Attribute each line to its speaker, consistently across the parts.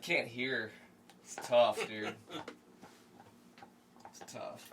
Speaker 1: can't hear. It's tough, dude. It's tough.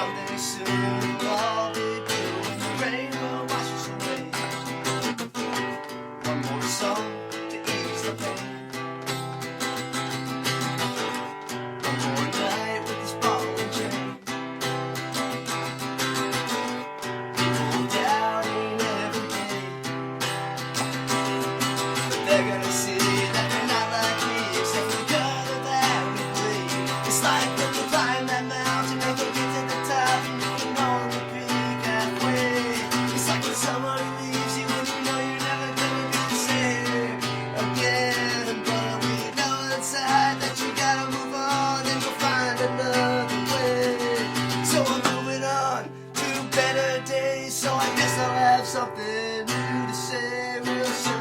Speaker 2: someday soon we'll all be blue when the rainbow washes away. One more song to ease the pain. One more night with this ball and chain. People doubting every day, but they're gonna see that they're not like me, except for the color that we bleed. It's like when you climb that mountain and you get to the top and you can only peek halfway. It's like when somebody leaves you and you know you're never gonna be the same again. But we know inside that you gotta move on and go find another way. So I'm moving on to better days, so I guess I'll have something new to say real soon.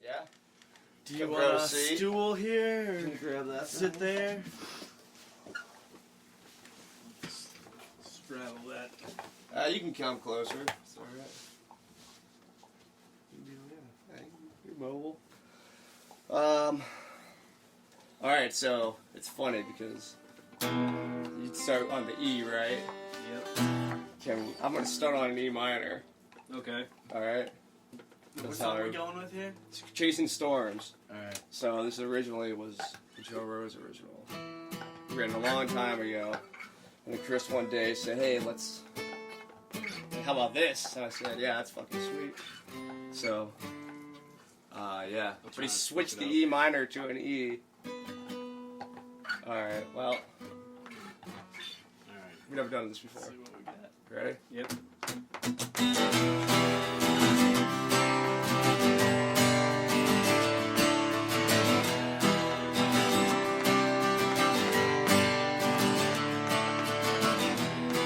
Speaker 1: Yeah.
Speaker 3: Do you
Speaker 1: Can
Speaker 3: want a
Speaker 1: proceed.
Speaker 3: stool here?
Speaker 2: Can you grab that?
Speaker 3: Sit there. Straddle that.
Speaker 1: You can come closer. It's alright. Yeah, you're mobile. Alright, so it's funny because you'd start on the E, right?
Speaker 3: Yep.
Speaker 1: I'm gonna start on an E minor.
Speaker 3: Okay.
Speaker 1: Alright?
Speaker 3: What
Speaker 1: That's
Speaker 3: song
Speaker 1: how
Speaker 3: are we going with here?
Speaker 1: It's Chasing Storms.
Speaker 3: Alright.
Speaker 1: So this originally was Joe Rose original. Written a long time ago. And then Chris one day said, hey, how about this? And I said, yeah, that's fucking sweet. So, yeah. But he switched the E minor to an E. Alright, well,
Speaker 3: Alright.
Speaker 1: we've never done this before.
Speaker 3: See what we got.
Speaker 1: Ready?
Speaker 3: Yep.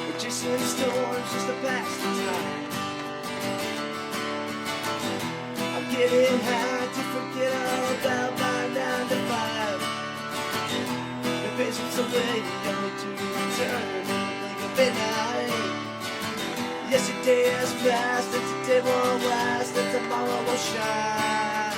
Speaker 2: We're chasing storms just to pass the time. I'm getting high to forget all about my 9 to 5. The patience away, only to return in the blink of midnight. Yesterday has passed, and today won't last, and tomorrow will shine.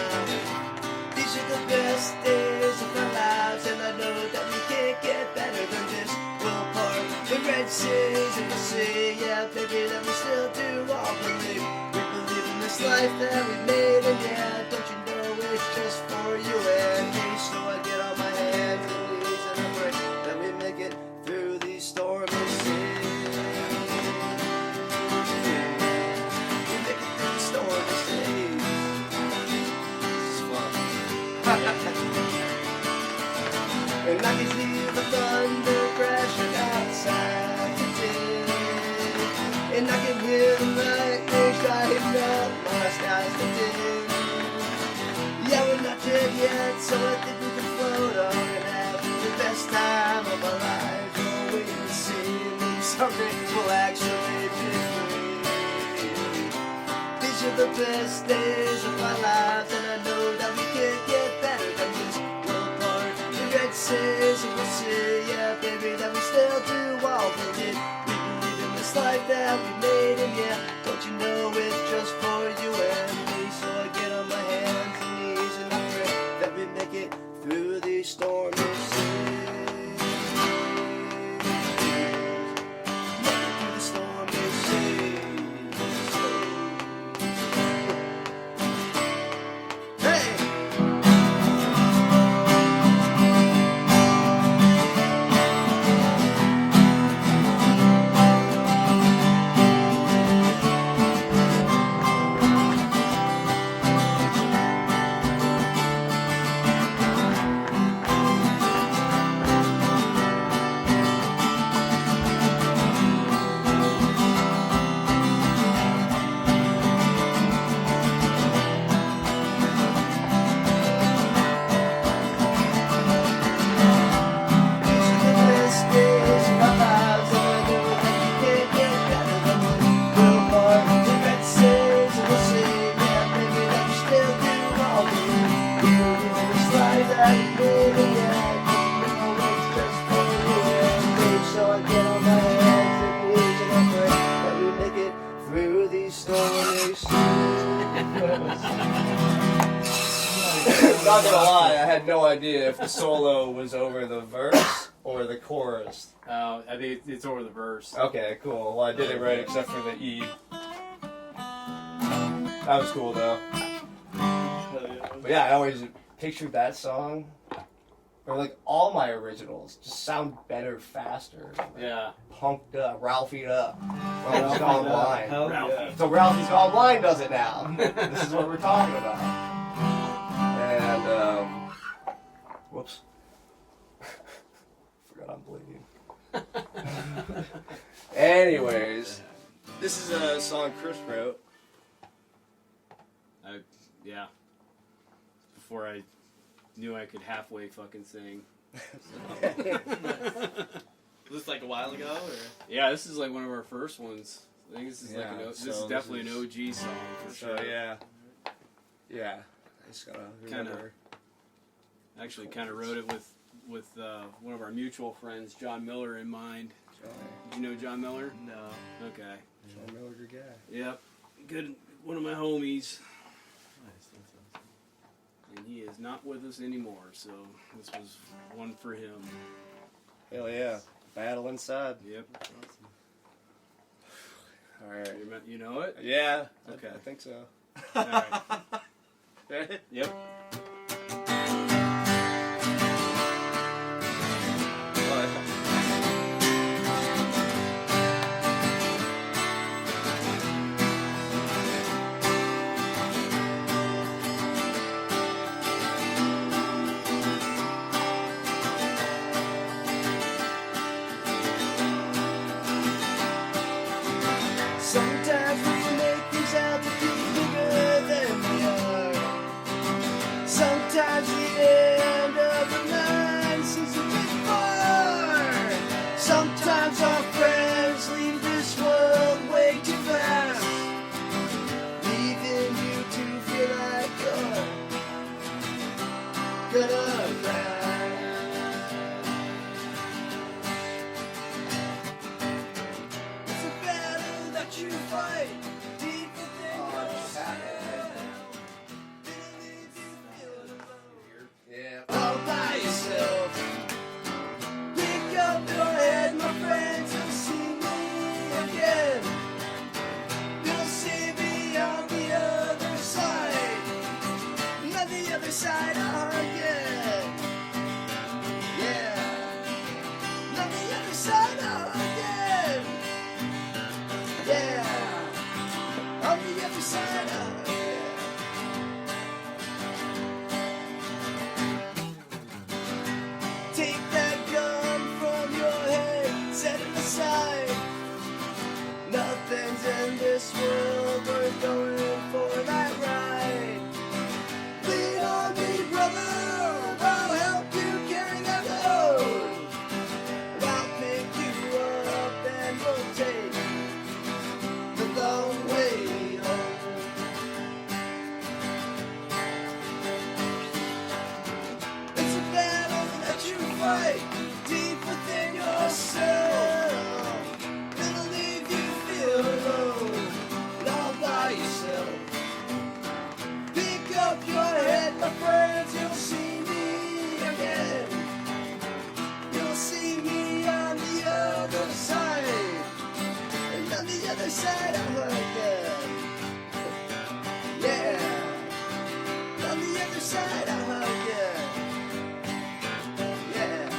Speaker 2: These are the best days of our lives, and I know that we can't get better than this. We'll part the red seas, and we'll see, yeah, baby, that we still do all believe. We believe in this life that we made, and yeah, don't you know it's just for you and me. So I get on my hands and knees, and I pray that we make it through these stormy seas. We make it through the stormy seas. This is fun. And I can hear the thunder crashing outside today, and I can hear the lightning shining up my skies today. Yeah, we're not dead yet, so I think we can float on and have the best time of our lives. We'll wait and see, maybe someday we'll actually be free. These are the best days of our lives, and I know that we can't get better than this. We'll part the red seas, and we'll see, yeah, baby, that we still do all we did. We believe in this life that we made, and yeah, don't you know it's just for you and me. So I get on my hands and knees, and I pray that we make it through these stormy seas. Make it through the stormy seas. Hey!
Speaker 1: Not gonna lie, I had no idea if the solo was over the verse or the chorus.
Speaker 3: I think it's over the verse.
Speaker 1: Okay, cool. Well, I did it right except for the E. That was cool though. But yeah, I always pictured that song, or like all my originals, just sound better, faster.
Speaker 3: Yeah.
Speaker 1: Punked up, Ralphie up. Ralphie's gone blind.
Speaker 2: Hell
Speaker 3: Ralphie.
Speaker 2: yeah.
Speaker 1: So Ralphie's gone blind does it now. This is what we're talking about. And, whoops. Forgot I'm bleeding. Anyways, this is a song Chris wrote.
Speaker 3: Yeah. Before I knew I could halfway fucking sing.
Speaker 4: Was this like a while ago, or?
Speaker 3: Yeah, this is like one of our first ones. I think this is like
Speaker 1: Yeah,
Speaker 3: this
Speaker 1: so
Speaker 3: is
Speaker 1: this
Speaker 3: definitely
Speaker 1: is-
Speaker 3: an OG song for
Speaker 1: So
Speaker 3: sure.
Speaker 1: yeah. Yeah. I just gotta remember.
Speaker 3: Actually, kind of wrote it with one of our mutual friends, John Miller, in mind. Did you know John Miller?
Speaker 4: No.
Speaker 3: Okay.
Speaker 1: John Miller, good guy.
Speaker 3: Yep. Good. One of my homies.
Speaker 4: Nice, that's awesome.
Speaker 3: And he is not with us anymore, so this was one for him.
Speaker 1: Hell yeah. Battle inside.
Speaker 3: Yep.
Speaker 4: That's awesome.
Speaker 1: Alright.
Speaker 3: You know it?
Speaker 1: Yeah.
Speaker 3: Okay.
Speaker 1: I think so.
Speaker 3: Alright.
Speaker 1: Ready?
Speaker 3: Yep.
Speaker 2: Sometimes we make things out to be bigger than we are. Sometimes the end of the line seems a bit far. Sometimes our friends leave this world way too fast, leaving you to feel like you're gonna cry. It's a battle that you fight deep within yourself. It'll leave you feeling alone.
Speaker 1: Yeah.
Speaker 2: All by yourself. Pick up your head, my friends, and see me again. You'll see me on the other side. Not the other side again. Yeah. Not the other side again. Yeah. On the other side again. Take that gun from your head, set it aside. Nothing's in this world worth going for that ride. Lean on me, brother, I'll help you carry that load. I'll pick you up and we'll take the long way home. It's a battle that you fight deep within yourself. It'll leave you feeling alone, and all by yourself. Pick up your head, my friends, you'll see me again. You'll see me on the other side, and on the other side again. Yeah, on the other side again. Yeah.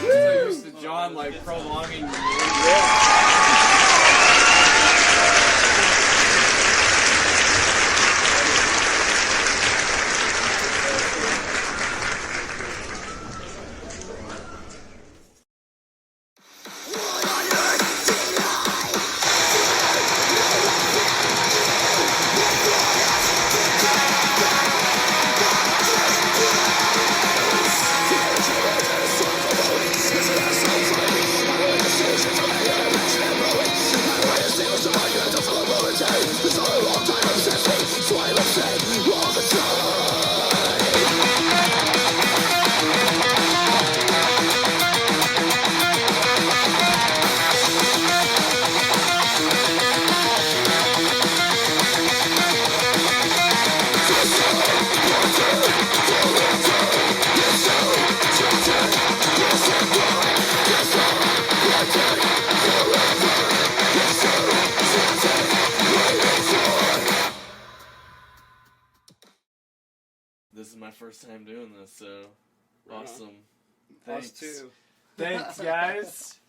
Speaker 3: So used to John like prolonging.
Speaker 4: This is my first time doing this, so awesome.
Speaker 1: Us
Speaker 4: Thanks.
Speaker 1: too.
Speaker 3: Thanks, guys.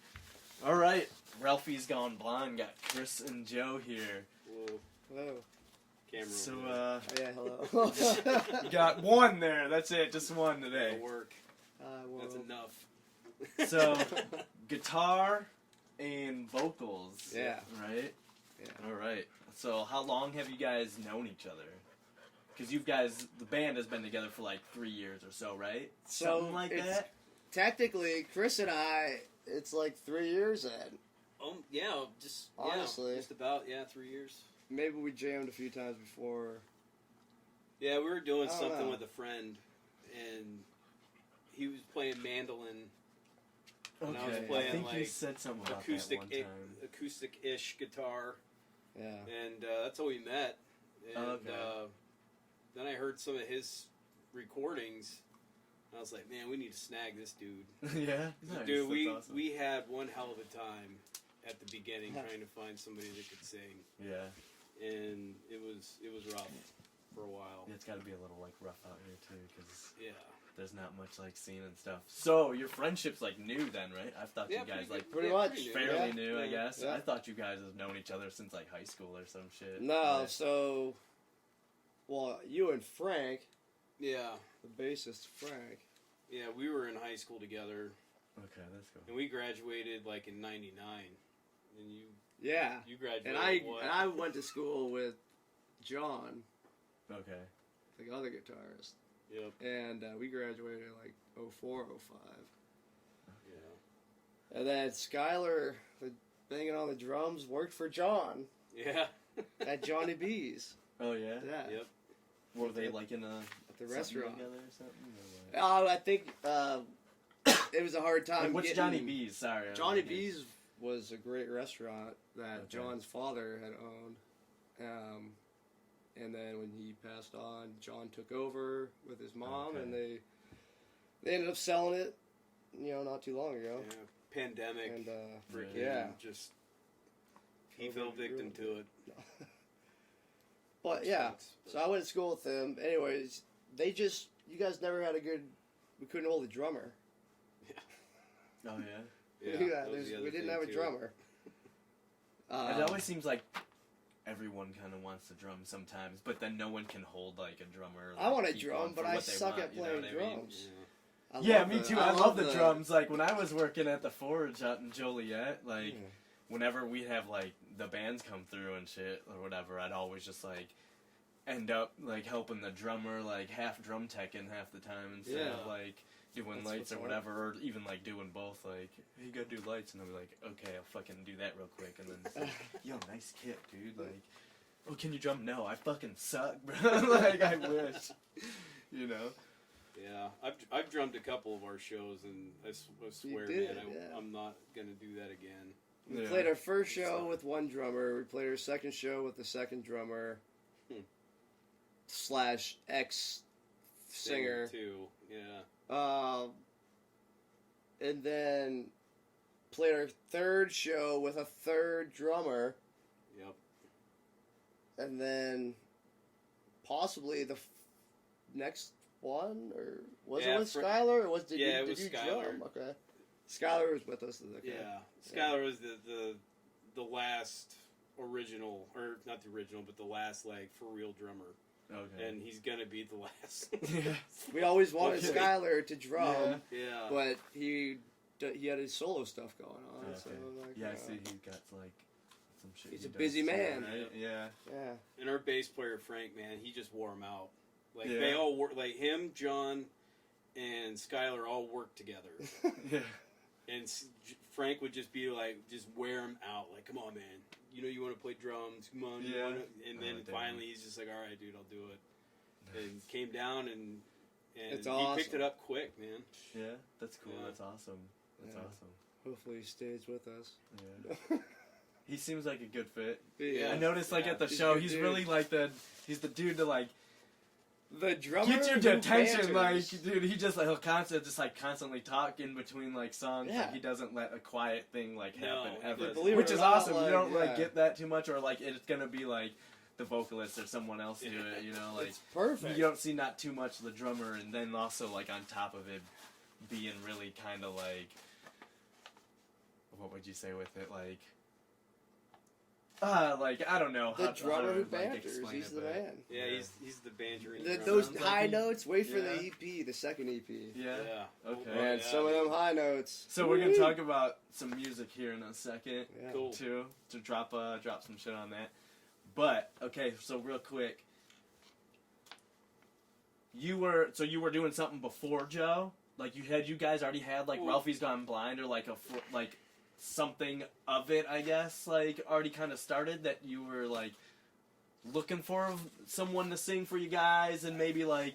Speaker 4: All right, Ralphie's gone blind. Got Chris and Joe here.
Speaker 3: Whoa,
Speaker 1: Hello.
Speaker 3: camera.
Speaker 4: So
Speaker 1: Oh, yeah, hello.
Speaker 3: You got one there. That's it. Just one today.
Speaker 4: that'll work.
Speaker 1: Well,
Speaker 3: That's enough.
Speaker 4: So guitar and vocals.
Speaker 1: Yeah.
Speaker 4: Right.
Speaker 1: Yeah.
Speaker 4: All right. So how long have you guys known each other? Because you guys, the band has been together for like 3 years or so, right?
Speaker 1: So
Speaker 4: Something like
Speaker 1: it's-
Speaker 4: that.
Speaker 1: Technically, Chris and I, it's like 3 years in.
Speaker 3: Yeah, just
Speaker 1: Honestly.
Speaker 3: just about 3 years.
Speaker 1: Maybe we jammed a few times before.
Speaker 3: Yeah, we were doing
Speaker 1: I don't
Speaker 3: something
Speaker 1: know.
Speaker 3: with a friend, and he was playing mandolin, and I was
Speaker 4: Okay.
Speaker 3: playing
Speaker 4: I think you
Speaker 3: like
Speaker 4: said something about
Speaker 3: acoustic,
Speaker 4: that one time.
Speaker 3: acoustic-ish guitar,
Speaker 1: Yeah.
Speaker 3: and that's how we met. And
Speaker 4: Okay.
Speaker 3: then I heard some of his recordings. And I was like, man, we need to snag this dude.
Speaker 4: Yeah. Nice.
Speaker 3: Dude,
Speaker 4: That's awesome.
Speaker 3: we had one hell of a time at the beginning
Speaker 1: Huh.
Speaker 3: trying to find somebody that could sing,
Speaker 4: Yeah.
Speaker 3: and it was rough for a while.
Speaker 4: Yeah, it's got to be a little like rough out here too, because
Speaker 3: Yeah.
Speaker 4: there's not much like scene and stuff. So your friendship's like new then, right? I thought
Speaker 3: Yeah,
Speaker 4: you guys
Speaker 3: pretty
Speaker 4: like
Speaker 3: good.
Speaker 1: Pretty
Speaker 3: Yeah,
Speaker 1: much.
Speaker 3: pretty new.
Speaker 4: fairly
Speaker 1: Yeah.
Speaker 4: new, I
Speaker 3: Yeah.
Speaker 4: guess.
Speaker 1: Yeah.
Speaker 4: I thought you guys have known each other since like high school or some shit.
Speaker 1: No,
Speaker 4: Right?
Speaker 1: so, well, you and Frank,
Speaker 3: Yeah.
Speaker 1: the bassist Frank.
Speaker 3: Yeah, we were in high school together,
Speaker 4: Okay, that's cool.
Speaker 3: and we graduated like in '99, and
Speaker 1: Yeah.
Speaker 3: you graduated.
Speaker 1: And I went to school with John,
Speaker 4: Okay.
Speaker 1: the other guitarist,
Speaker 3: Yep.
Speaker 1: and we graduated like 04, 05.
Speaker 3: Yeah.
Speaker 1: And then Skylar, the banging on the drums, worked for John
Speaker 3: Yeah.
Speaker 1: at Johnny B's.
Speaker 4: Oh yeah.
Speaker 1: Yeah,
Speaker 3: Yep.
Speaker 4: Were they like in a
Speaker 1: at the
Speaker 4: something
Speaker 1: restaurant.
Speaker 4: together or something? Or what?
Speaker 1: Oh, I think it was a hard time.
Speaker 4: Like, what's
Speaker 1: getting-
Speaker 4: Johnny B's? Sorry. I don't
Speaker 1: Johnny
Speaker 4: know.
Speaker 1: B's was a great restaurant that
Speaker 4: Okay.
Speaker 1: John's father had owned. And then when he passed on, John took over with his mom,
Speaker 4: Okay.
Speaker 1: and they ended up selling it, not too long ago.
Speaker 3: Yeah. Pandemic.
Speaker 1: And
Speaker 3: freaking
Speaker 1: yeah.
Speaker 3: just he fell victim to it.
Speaker 1: but yeah,
Speaker 3: Sucks, but-
Speaker 1: so I went to school with them. Anyways, you guys never had we couldn't hold a drummer.
Speaker 4: Oh yeah.
Speaker 3: Yeah,
Speaker 1: Yeah,
Speaker 3: that was the other
Speaker 1: we didn't
Speaker 3: thing,
Speaker 1: have a
Speaker 3: too.
Speaker 1: drummer.
Speaker 4: It always seems like everyone kind of wants to drum sometimes, but then no one can hold like a drummer.
Speaker 1: I want a
Speaker 4: keep
Speaker 1: drum,
Speaker 4: going
Speaker 1: but
Speaker 4: for
Speaker 1: I
Speaker 4: what they
Speaker 1: suck
Speaker 4: want,
Speaker 1: at
Speaker 4: you know
Speaker 1: playing
Speaker 4: what I mean?
Speaker 1: drums.
Speaker 3: Yeah.
Speaker 4: Yeah, me too. I love the drums. Like when I was working at the Forge out in Joliet, like
Speaker 1: Yeah.
Speaker 4: whenever we'd have like the bands come through and shit or whatever, I'd always just like end up like helping the drummer, like half drum teching half the time instead of
Speaker 3: Yeah.
Speaker 4: like doing
Speaker 1: That's
Speaker 4: lights
Speaker 1: what's
Speaker 4: or
Speaker 1: up.
Speaker 4: whatever, or even like doing both. Like, hey, you gotta do lights, and I'll be like, okay, I'll fucking do that real quick, and then it's like, yo, nice kit, dude. Like, oh, can you drum? No, I fucking suck, bro. Like, I wish, you know.
Speaker 3: Yeah, I've drummed a couple of our shows, and I swear,
Speaker 1: did,
Speaker 3: man,
Speaker 1: yeah.
Speaker 3: I'm not gonna do that again.
Speaker 1: We
Speaker 4: Yeah.
Speaker 1: played our first show
Speaker 3: fine.
Speaker 1: with one drummer. We played our second show with the second drummer / ex singer.
Speaker 3: too. Yeah.
Speaker 1: And then played our third show with a third drummer.
Speaker 3: Yep.
Speaker 1: And then possibly the next
Speaker 2: one, or was
Speaker 3: Yeah,
Speaker 2: it with Skylar, or did
Speaker 3: it
Speaker 2: you
Speaker 3: was Skylar.
Speaker 2: drum? Okay. Skylar was with us. Okay.
Speaker 3: Yeah, Skylar was the last original, or not the original, but the last like for real drummer.
Speaker 4: Okay.
Speaker 3: And he's gonna be the last.
Speaker 2: We always wanted
Speaker 3: Okay.
Speaker 2: Skylar to drum,
Speaker 3: Yeah.
Speaker 2: but he had his solo stuff going on.
Speaker 4: Okay.
Speaker 2: So like,
Speaker 4: Yeah, I see he got like some shit.
Speaker 2: He's
Speaker 4: he
Speaker 2: a
Speaker 4: does
Speaker 2: busy
Speaker 4: too,
Speaker 2: man.
Speaker 4: right? Yeah.
Speaker 2: Yeah.
Speaker 3: And our bass player Frank, man, he just wore him out. Like
Speaker 4: Yeah.
Speaker 3: they all work, like him, John, and Skylar all work together.
Speaker 4: Yeah.
Speaker 3: And Frank would just be like, just wear him out. Like, come on, man. You know you want to play drums. Come on.
Speaker 4: Yeah.
Speaker 3: And then
Speaker 4: damn.
Speaker 3: finally he's just like, all right, dude, I'll do it. And came down and
Speaker 2: It's
Speaker 3: he
Speaker 2: awesome.
Speaker 3: picked it up quick, man.
Speaker 4: Yeah, that's cool.
Speaker 3: Yeah.
Speaker 4: That's awesome. That's
Speaker 2: Yeah.
Speaker 4: awesome.
Speaker 2: Hopefully he stays with us.
Speaker 4: Yeah. He seems like a good fit.
Speaker 3: Yeah.
Speaker 4: I noticed like
Speaker 3: Yeah.
Speaker 4: at the
Speaker 2: He's a
Speaker 4: show,
Speaker 2: good
Speaker 4: he's
Speaker 2: dude.
Speaker 4: really like he's the dude to like
Speaker 2: The drummer
Speaker 4: get your
Speaker 2: who
Speaker 4: attention.
Speaker 2: banters.
Speaker 4: Like, dude, he just like he'll constantly talk in between like songs.
Speaker 2: Yeah.
Speaker 4: Like he doesn't let a quiet thing like
Speaker 3: No,
Speaker 4: happen
Speaker 3: he
Speaker 4: ever,
Speaker 3: doesn't.
Speaker 2: Believe it
Speaker 4: which
Speaker 2: or
Speaker 4: is
Speaker 2: not,
Speaker 4: awesome.
Speaker 2: like,
Speaker 4: You don't like
Speaker 2: yeah.
Speaker 4: get that too much, or like it's gonna be like the vocalist or someone else do it. You know, like
Speaker 2: It's perfect.
Speaker 4: you don't see not too much of the drummer, and then also like on top of it being really kind of like, what would you say with it, like I don't know
Speaker 2: The
Speaker 4: how
Speaker 2: drummer
Speaker 4: to,
Speaker 2: who
Speaker 4: like,
Speaker 2: banters,
Speaker 4: explain
Speaker 2: he's
Speaker 4: it,
Speaker 2: the
Speaker 4: but-
Speaker 2: man.
Speaker 3: Yeah,
Speaker 4: Yeah.
Speaker 3: he's the bantering.
Speaker 2: Those
Speaker 4: Sounds like
Speaker 2: high
Speaker 4: he-
Speaker 2: notes, wait for
Speaker 4: yeah.
Speaker 2: the EP, the second EP.
Speaker 4: Yeah.
Speaker 3: Yeah.
Speaker 4: Okay.
Speaker 2: Man,
Speaker 3: Yeah,
Speaker 2: some of
Speaker 3: dude.
Speaker 2: them high notes.
Speaker 4: So we're gonna
Speaker 2: Woo.
Speaker 4: talk about some music here in a second,
Speaker 2: Yeah.
Speaker 3: Cool.
Speaker 4: too, to drop some shit on that. But okay, so real quick, you were doing something before Joe, like you guys already had like
Speaker 3: Well-
Speaker 4: Ralphie's Gone Blind, or like like something of it, I guess, like already kind of started, that you were like looking for someone to sing for you guys, and maybe like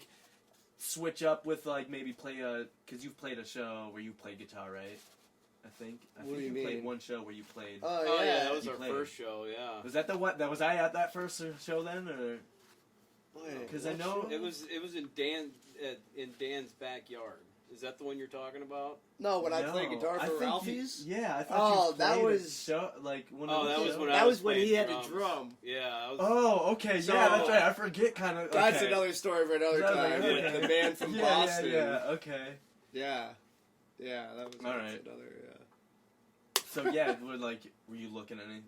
Speaker 4: switch up with like maybe play because you've played a show where you play guitar, right? I think
Speaker 2: What do you
Speaker 4: played
Speaker 2: mean?
Speaker 4: one show where you played.
Speaker 3: Oh yeah, that was
Speaker 4: You
Speaker 3: our
Speaker 4: played.
Speaker 3: first show. Yeah.
Speaker 4: Was that the one? That was I at that first show then, or
Speaker 2: Wait,
Speaker 4: 'Cause I
Speaker 2: what
Speaker 4: know-
Speaker 2: show?
Speaker 3: It was in Dan's backyard. Is that the one you're talking about?
Speaker 2: No, when I
Speaker 4: No,
Speaker 2: played guitar
Speaker 4: I
Speaker 2: for
Speaker 4: think
Speaker 2: Ralphie's.
Speaker 4: yeah, I thought
Speaker 2: Oh,
Speaker 4: you
Speaker 2: that
Speaker 4: played a
Speaker 2: was-
Speaker 4: show, like one
Speaker 3: Oh,
Speaker 4: of the
Speaker 3: that was
Speaker 4: shows.
Speaker 3: when
Speaker 2: That
Speaker 3: I
Speaker 2: was when
Speaker 3: playing
Speaker 2: he had
Speaker 3: drums.
Speaker 2: to drum.
Speaker 3: Yeah. I was,
Speaker 4: Oh, okay,
Speaker 2: So-
Speaker 4: yeah, that's right. I forget kind of.
Speaker 2: That's
Speaker 4: okay.
Speaker 2: another story for another
Speaker 4: That's
Speaker 2: time.
Speaker 4: okay.
Speaker 2: With the band from
Speaker 4: yeah,
Speaker 2: Boston.
Speaker 4: Yeah, okay.
Speaker 2: Yeah, yeah, that was
Speaker 4: All
Speaker 2: that's
Speaker 4: right.
Speaker 2: another.
Speaker 4: So yeah, were you looking at any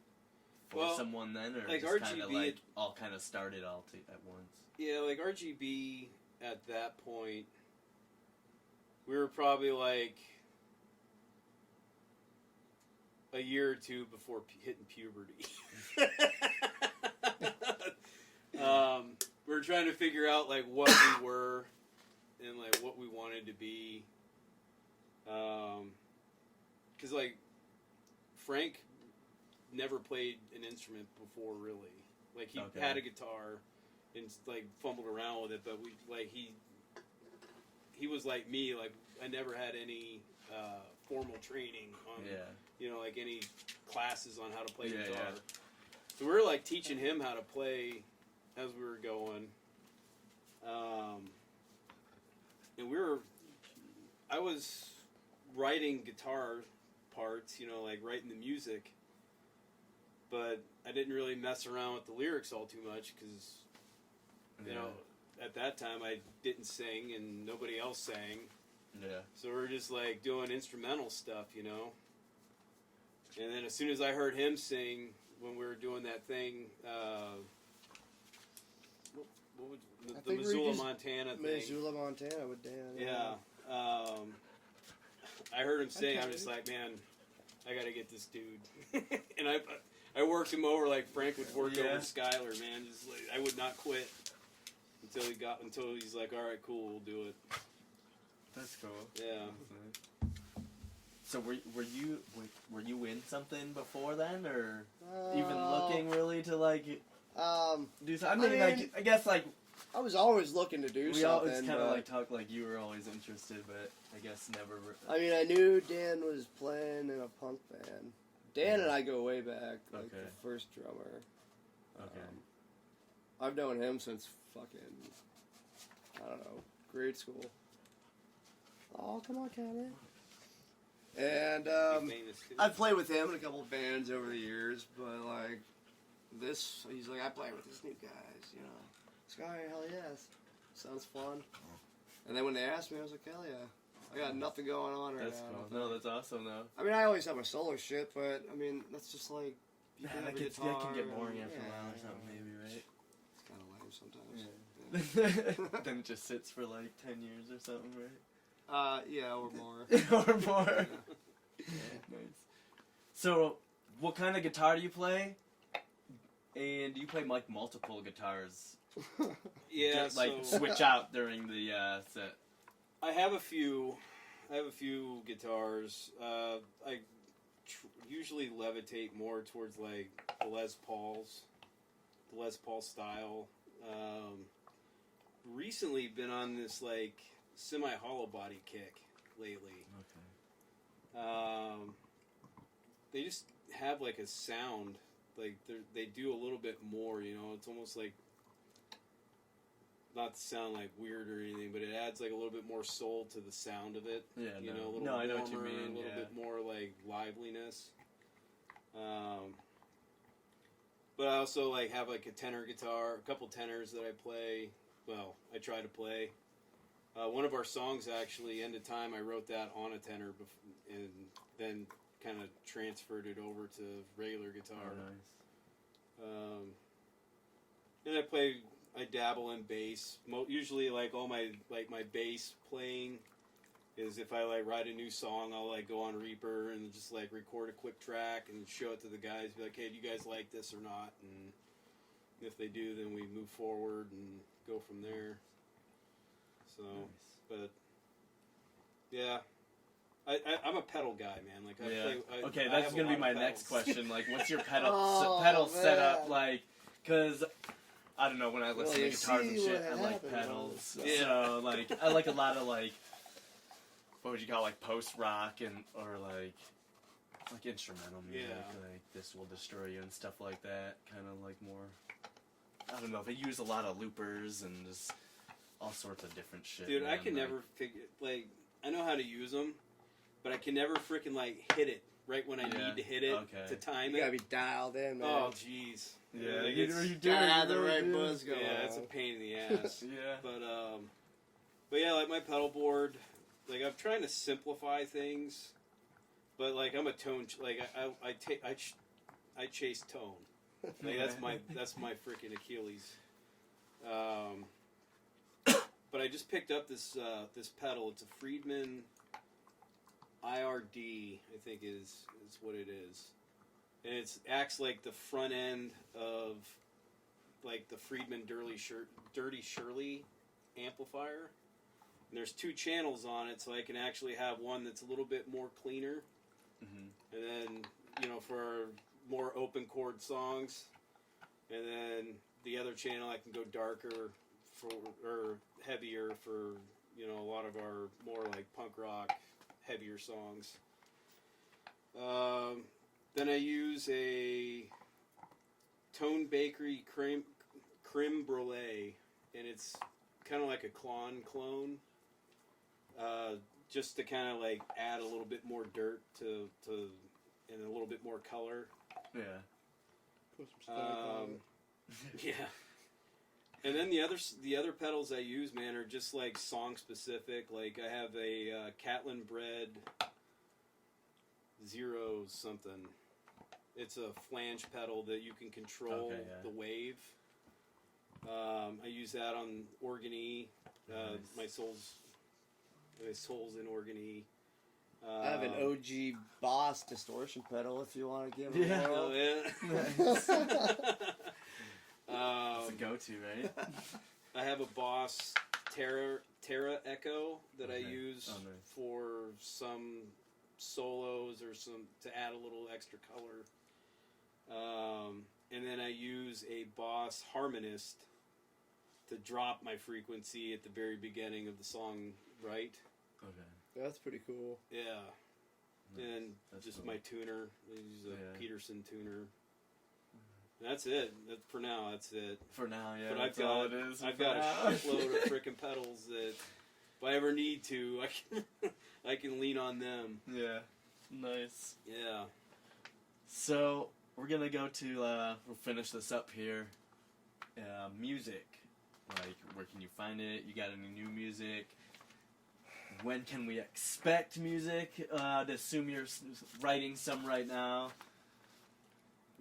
Speaker 4: for
Speaker 3: Well,
Speaker 4: someone then, or
Speaker 3: like
Speaker 4: just kind of
Speaker 3: RGB
Speaker 4: like all kind of started all at once?
Speaker 3: Yeah, like RGB at that point, we were probably like a year or two before hitting puberty. We were trying to figure out like what we were and like what we wanted to be. 'Cause like Frank never played an instrument before, really. Like he
Speaker 4: Okay.
Speaker 3: had a guitar and like fumbled around with it, but he was like me. Like I never had any formal training on like any classes on how to play
Speaker 4: Yeah,
Speaker 3: guitar.
Speaker 4: yeah.
Speaker 3: So we were like teaching him how to play as we were going. And I was writing guitar parts, like writing the music, but I didn't really mess around with the lyrics all too much because, at that time I didn't sing and nobody else sang.
Speaker 4: Yeah.
Speaker 3: So we were just like doing instrumental stuff, And then as soon as I heard him sing when we were doing that thing, what was
Speaker 2: I
Speaker 3: the
Speaker 2: think we
Speaker 3: Missoula,
Speaker 2: just-
Speaker 3: Montana thing?
Speaker 2: Missoula, Montana with Dan.
Speaker 3: Yeah. I heard him sing. I'm
Speaker 2: Okay.
Speaker 3: just like, man, I gotta get this dude. And I worked him over like Frank would work
Speaker 4: Yeah.
Speaker 3: over Skylar, man. Just like I would not quit until he's like, all right, cool, we'll do it.
Speaker 4: That's cool.
Speaker 3: Yeah.
Speaker 4: So were you in something before then, or
Speaker 2: Uh,
Speaker 4: even looking really to like do something? I mean,
Speaker 2: I mean,
Speaker 4: like I guess like
Speaker 2: I was always looking to do
Speaker 4: we
Speaker 2: something.
Speaker 4: always kind of
Speaker 2: but-
Speaker 4: like talk like you were always interested, but I guess never.
Speaker 2: I mean, I knew Dan was playing in a punk band. Dan and I go way back, like
Speaker 4: Okay.
Speaker 2: the first drummer.
Speaker 4: Okay.
Speaker 2: I've known him since fucking, I don't know, grade school. Oh, come on, Callie. And
Speaker 3: He's famous too.
Speaker 2: I've played with him in a couple of bands over the years, but like he's like, I play with this new guys, Sky, hell yes. Sounds fun.
Speaker 1: And then when they asked me, I was like, hell yeah. I got nothing going on right
Speaker 4: That's
Speaker 1: now.
Speaker 4: cool. No, that's awesome though.
Speaker 1: I mean, I always have my solo shit, but I mean, that's just like you can have a
Speaker 4: That
Speaker 1: guitar.
Speaker 4: can get boring
Speaker 1: and-
Speaker 4: after a while or
Speaker 1: yeah,
Speaker 4: something, maybe, right?
Speaker 1: It's kind of lame sometimes.
Speaker 4: Yeah. Then it just sits for like 10 years or something, right?
Speaker 1: Yeah, or more.
Speaker 4: Or more. Nice. So, what kind of guitar do you play? And do you play like multiple guitars?
Speaker 3: Yeah,
Speaker 4: Just, like
Speaker 3: so
Speaker 4: switch out during the set.
Speaker 3: I have a few guitars. I usually levitate more towards like the Les Paul style. Recently been on this like semi-hollow body kick lately.
Speaker 4: Okay.
Speaker 3: They just have like a sound, like they do a little bit more, you know. It's almost like, not to sound like weird or anything, but it adds like a little bit more soul to the sound of it.
Speaker 4: Yeah,
Speaker 3: you know, a little
Speaker 4: no, I know
Speaker 3: warmer,
Speaker 4: what you mean.
Speaker 3: a little
Speaker 4: Yeah.
Speaker 3: bit more like liveliness. But I also like have like a tenor guitar, a couple tenors that I play. Well, I try to play. One of our songs actually, End of Time, I wrote that on a tenor and then kind of transferred it over to regular guitar.
Speaker 4: Oh, nice.
Speaker 3: And I dabble in bass. Usually, like all my bass playing is if I like write a new song, I'll like go on Reaper and just like record a quick track and show it to the guys. Be like, hey, do you guys like this or not? And if they do, then we move forward and go from there. So, but yeah, I'm a pedal guy, man. Like,
Speaker 4: Okay,
Speaker 3: I
Speaker 4: that's
Speaker 3: have a
Speaker 4: gonna be
Speaker 3: lot
Speaker 4: my
Speaker 3: of
Speaker 4: next
Speaker 3: pedals.
Speaker 4: question. Like, what's your pedal
Speaker 1: Oh,
Speaker 4: pedal
Speaker 1: man.
Speaker 4: setup like? Because I don't know, when I listen
Speaker 1: Well,
Speaker 4: to
Speaker 1: you
Speaker 4: guitars and
Speaker 1: see
Speaker 4: shit,
Speaker 1: what
Speaker 4: I like
Speaker 1: happened,
Speaker 4: pedals.
Speaker 1: man.
Speaker 3: Yeah.
Speaker 4: So like, I like a lot of like, what would you call it, like post rock or like instrumental music,
Speaker 3: Yeah.
Speaker 4: like This Will Destroy You and stuff like that. Kind of like more. I don't know. They use a lot of loopers and just all sorts of different shit.
Speaker 3: Dude, I
Speaker 4: man,
Speaker 3: can
Speaker 4: like-
Speaker 3: never figure, like, I know how to use them, but I can never freaking, like, hit it right when I
Speaker 4: Yeah,
Speaker 3: need to hit it
Speaker 4: okay.
Speaker 3: to time
Speaker 1: You gotta
Speaker 3: it.
Speaker 1: be dialed in, man.
Speaker 3: Oh, jeez.
Speaker 4: Yeah,
Speaker 3: Like,
Speaker 4: you
Speaker 3: it's-
Speaker 4: do.
Speaker 1: Gotta have the
Speaker 4: really
Speaker 1: right
Speaker 4: do.
Speaker 1: buzz going
Speaker 3: yeah, it's a
Speaker 1: on.
Speaker 3: pain in the ass.
Speaker 4: Yeah.
Speaker 3: But yeah, like my pedal board, like I'm trying to simplify things, but like I'm a tone, like I chase tone. Like that's my freaking Achilles. But I just picked up this pedal. It's a Friedman IRD, I think is what it is, and it acts like the front end of like the Friedman Dirty Shirley amplifier. And there's 2 channels on it, so I can actually have one that's a little bit more cleaner,
Speaker 4: Mm-hmm.
Speaker 3: and then for more open chord songs, and then the other channel I can go darker or heavier for a lot of our more like punk rock heavier songs. Then I use a Tone Bakery creme brulee, and it's kind of like a clone, just to kind of like add a little bit more dirt to and a little bit more color.
Speaker 4: Yeah.
Speaker 1: Put some static on it.
Speaker 3: Yeah. And then the other pedals I use, man, are just like song specific. Like I have a Catlin Bread 0 something. It's a flange pedal that you can control
Speaker 4: Okay, yeah.
Speaker 3: the wave. I use that on Organ E.
Speaker 4: Nice.
Speaker 3: My soul's in Organ E.
Speaker 1: I have an OG Boss distortion pedal if you want to give it
Speaker 4: Yeah.
Speaker 1: a whirl.
Speaker 3: Oh, yeah.
Speaker 4: Nice. It's a go-to, right?
Speaker 3: I have a Boss Terra Echo that I
Speaker 4: Okay.
Speaker 3: use
Speaker 4: Oh, nice.
Speaker 3: for some solos or to add a little extra color. And then I use a Boss Harmonist to drop my frequency at the very beginning of the song, right?
Speaker 4: Okay.
Speaker 1: That's pretty cool.
Speaker 3: Yeah.
Speaker 4: Nice.
Speaker 3: And
Speaker 4: That's
Speaker 3: just
Speaker 4: cool.
Speaker 3: my tuner. I use a
Speaker 4: Yeah.
Speaker 3: Peterson tuner. And that's it. For now, that's it.
Speaker 4: For now, yeah.
Speaker 3: But
Speaker 4: that's all it is.
Speaker 3: I've
Speaker 4: for
Speaker 3: got
Speaker 4: now.
Speaker 3: a shitload of frickin' pedals that if I ever need to, I can lean on them.
Speaker 4: Yeah. Nice.
Speaker 3: Yeah.
Speaker 4: So we're gonna go to we'll finish this up here. Music, like where can you find it? You got any new music? when can we expect music? To assume you're writing some right now.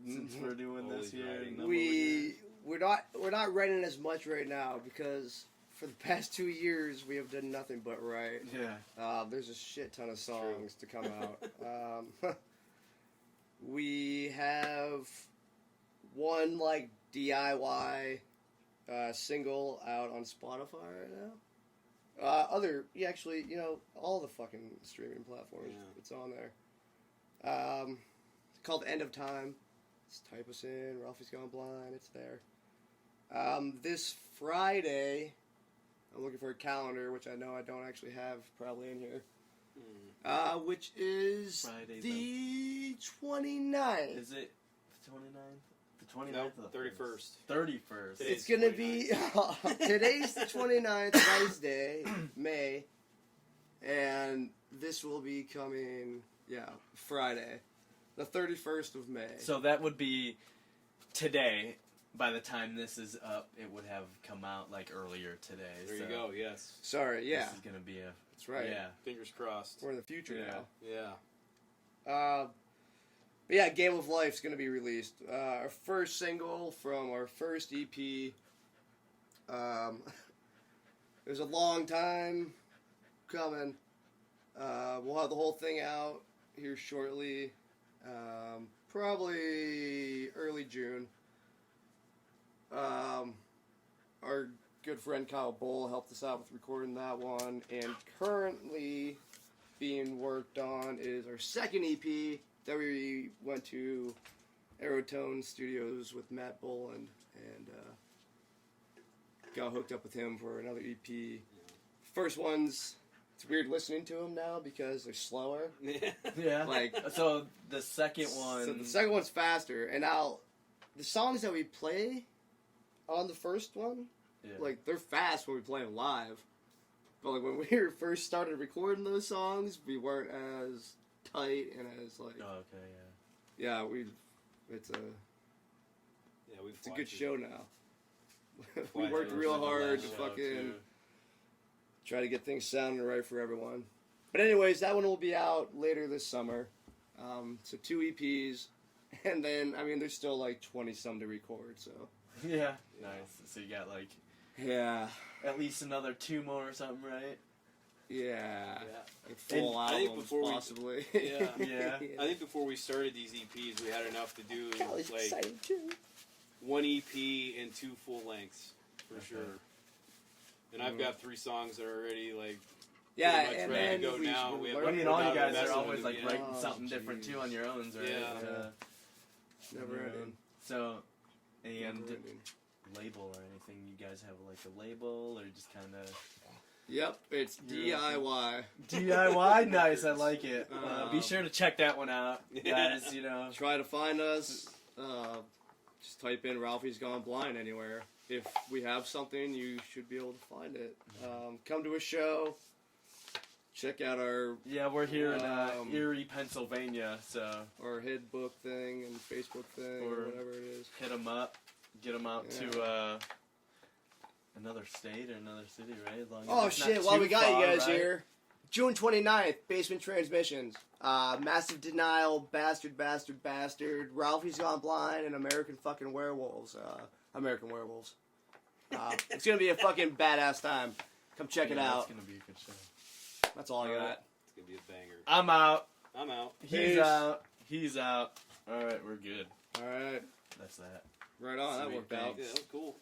Speaker 4: Since we're doing this
Speaker 3: Always
Speaker 4: here,
Speaker 3: writing.
Speaker 2: We're not writing as much right now because for the past 2 years we have done nothing but write.
Speaker 4: Yeah.
Speaker 2: There's a shit ton of songs to come out. We have one like DIY single out on Spotify right now. Actually, all the fucking streaming platforms.
Speaker 3: Yeah.
Speaker 2: It's on there. It's called End of Time. Just type us in. Ralphie's Gone Blind. It's there. This Friday, I'm looking for a calendar, which I know I don't actually have probably in here. Which is
Speaker 4: Friday
Speaker 2: the 29th.
Speaker 4: Is it the 29th? The 29th
Speaker 3: Nope,
Speaker 4: or the
Speaker 3: 31st.
Speaker 4: 31st.
Speaker 2: It's gonna be today's the 29th, Wednesday, May, and this will be coming Friday, the 31st of May.
Speaker 4: So that would be today. By the time this is up, it would have come out like earlier today.
Speaker 3: There you go. Yes.
Speaker 2: Sorry, yeah,
Speaker 4: This is gonna be a.
Speaker 2: that's right.
Speaker 4: Yeah.
Speaker 3: Fingers crossed.
Speaker 2: We're in the future
Speaker 4: Yeah.
Speaker 2: now.
Speaker 3: Yeah.
Speaker 2: But yeah, Game of Life's gonna be released. Our first single from our first EP. It was a long time coming. We'll have the whole thing out here shortly. Probably early June. Our good friend Kyle Bull helped us out with recording that one, and currently being worked on is our second EP that we went to Aerotone Studios with Matt Bull and got hooked up with him for another EP. First one's, it's weird listening to them now because they're slower.
Speaker 4: Yeah.
Speaker 2: Like,
Speaker 4: So the second one.
Speaker 2: so the second one's faster, and now the songs that we play on the first one,
Speaker 4: Yeah.
Speaker 2: like, they're fast when we play them live. But like when we first started recording those songs, we weren't as tight and as like
Speaker 4: Oh, okay. Yeah.
Speaker 2: it's a
Speaker 3: We've
Speaker 2: good show now. We
Speaker 3: Watched
Speaker 2: worked
Speaker 3: it.
Speaker 2: real
Speaker 3: It was
Speaker 2: hard
Speaker 3: like
Speaker 2: to
Speaker 3: a
Speaker 4: Show,
Speaker 2: fucking
Speaker 4: too.
Speaker 2: try to get things sounding right for everyone. But anyways, that one will be out later this summer. So 2 EPs, and then there's still like 20 some to record. So
Speaker 4: Yeah. Nice. So you got like
Speaker 2: yeah,
Speaker 4: at least another 2 more or something, right?
Speaker 2: yeah,
Speaker 3: Yeah.
Speaker 2: like full
Speaker 3: I think
Speaker 2: albums
Speaker 3: before we-
Speaker 2: possibly.
Speaker 3: Yeah.
Speaker 4: Yeah.
Speaker 3: I think before we started these EPs, we had enough to do
Speaker 2: Golly's
Speaker 3: like
Speaker 2: exciting too.
Speaker 3: 1 EP and 2 full lengths for
Speaker 4: Okay.
Speaker 3: sure. And I've got 3 songs that are already like
Speaker 2: Yeah,
Speaker 3: pretty much
Speaker 2: and
Speaker 3: ready
Speaker 2: then
Speaker 3: to go
Speaker 2: we
Speaker 3: now.
Speaker 2: should
Speaker 3: We
Speaker 2: learn
Speaker 3: have-
Speaker 4: I mean,
Speaker 3: we're
Speaker 4: all you
Speaker 3: not
Speaker 4: guys
Speaker 3: messing
Speaker 4: are
Speaker 3: with
Speaker 4: always
Speaker 3: it
Speaker 4: like
Speaker 3: yet.
Speaker 4: writing
Speaker 2: Oh,
Speaker 4: something different too on your own, right?
Speaker 3: Yeah.
Speaker 2: Never ending.
Speaker 4: So, and
Speaker 2: Never ending.
Speaker 4: label or anything? You guys have like a label or just kind of
Speaker 2: Yep, it's
Speaker 4: Yeah.
Speaker 2: DIY.
Speaker 4: DIY? Nice, I like it. Be
Speaker 2: Um,
Speaker 4: sure to check that one out, guys. You know,
Speaker 2: Try to find us. Just type in Ralphie's Gone Blind anywhere. If we have something, you should be able to find it. Come to a show. Check out our
Speaker 4: yeah, we're here in
Speaker 2: Um,
Speaker 4: Erie, Pennsylvania, so
Speaker 2: head book thing and Facebook thing or
Speaker 4: Or-
Speaker 2: whatever it is.
Speaker 4: hit them up, get them out
Speaker 2: Yeah.
Speaker 4: to another state or another city, right? As long as
Speaker 2: Oh
Speaker 4: it's not
Speaker 2: shit, while
Speaker 4: too
Speaker 2: we got
Speaker 4: far,
Speaker 2: you guys
Speaker 4: right?
Speaker 2: here. June 29th, Basement Transmissions. Massive Denial, Bastard, Bastard, Bastard, Ralphie's Gone Blind, and American fucking Werewolves. American Werewolves. It's gonna be a fucking badass time. Come check it
Speaker 4: Yeah,
Speaker 2: out.
Speaker 4: It's gonna be a good show.
Speaker 2: That's all I got.
Speaker 3: It's gonna be a banger.
Speaker 4: I'm out.
Speaker 3: I'm out.
Speaker 4: He's
Speaker 2: Peace.
Speaker 4: out. He's out. All right, we're good.
Speaker 2: Alright,
Speaker 4: That's that.
Speaker 2: right on, that
Speaker 4: Sweet,
Speaker 2: worked out.
Speaker 3: Yeah, that was cool.